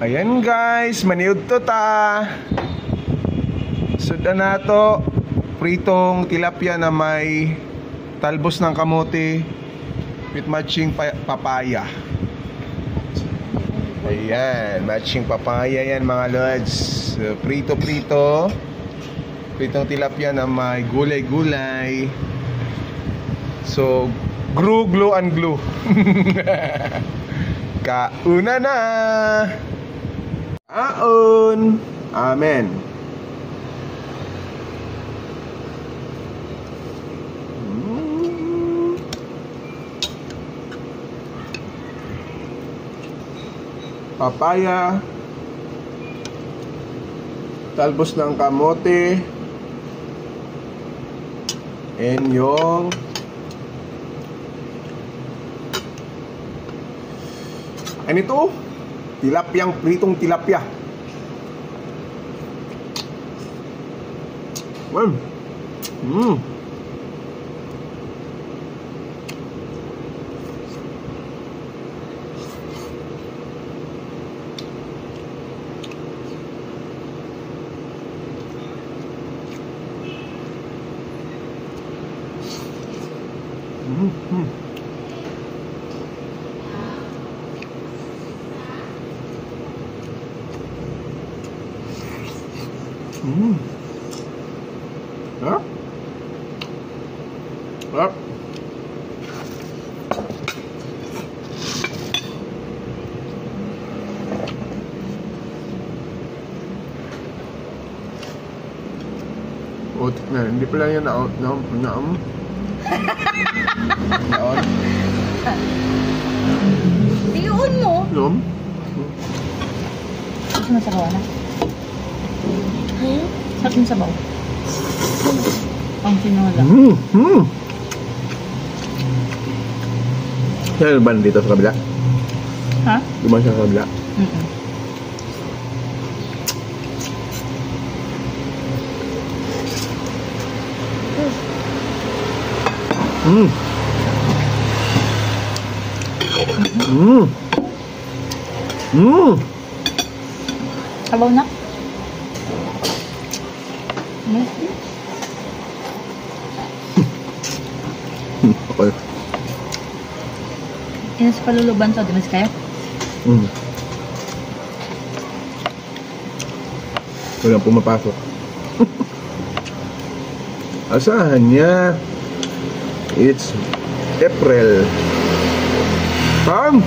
Ayan guys, maniud to ta. Suda na to. Pritong tilapia na may talbos ng kamote with matching papaya. Ayan, matching papaya yan mga lods. Prito-prito. Pritong tilapia na may gulay-gulay. So, glue and glue. Kauna na. Aon. Amen. Papaya, talbos ng kamote, and yung ano ito? Tilapyang pritong tilapia. Wow. Huh? Huh? Utik na, hindi pala yan naon. Naon. Iyon mo. Nom? Gusto mo sabaw na? Sarap yung sabaw. Pang tinola. Saan ba dito sa kabila? Ha? Duman siya sa kabila? Sabaw na? Okay. Yan sa paluluban to, di mas kaya? Walang pumapasok. Asahan niya? It's April. Pam!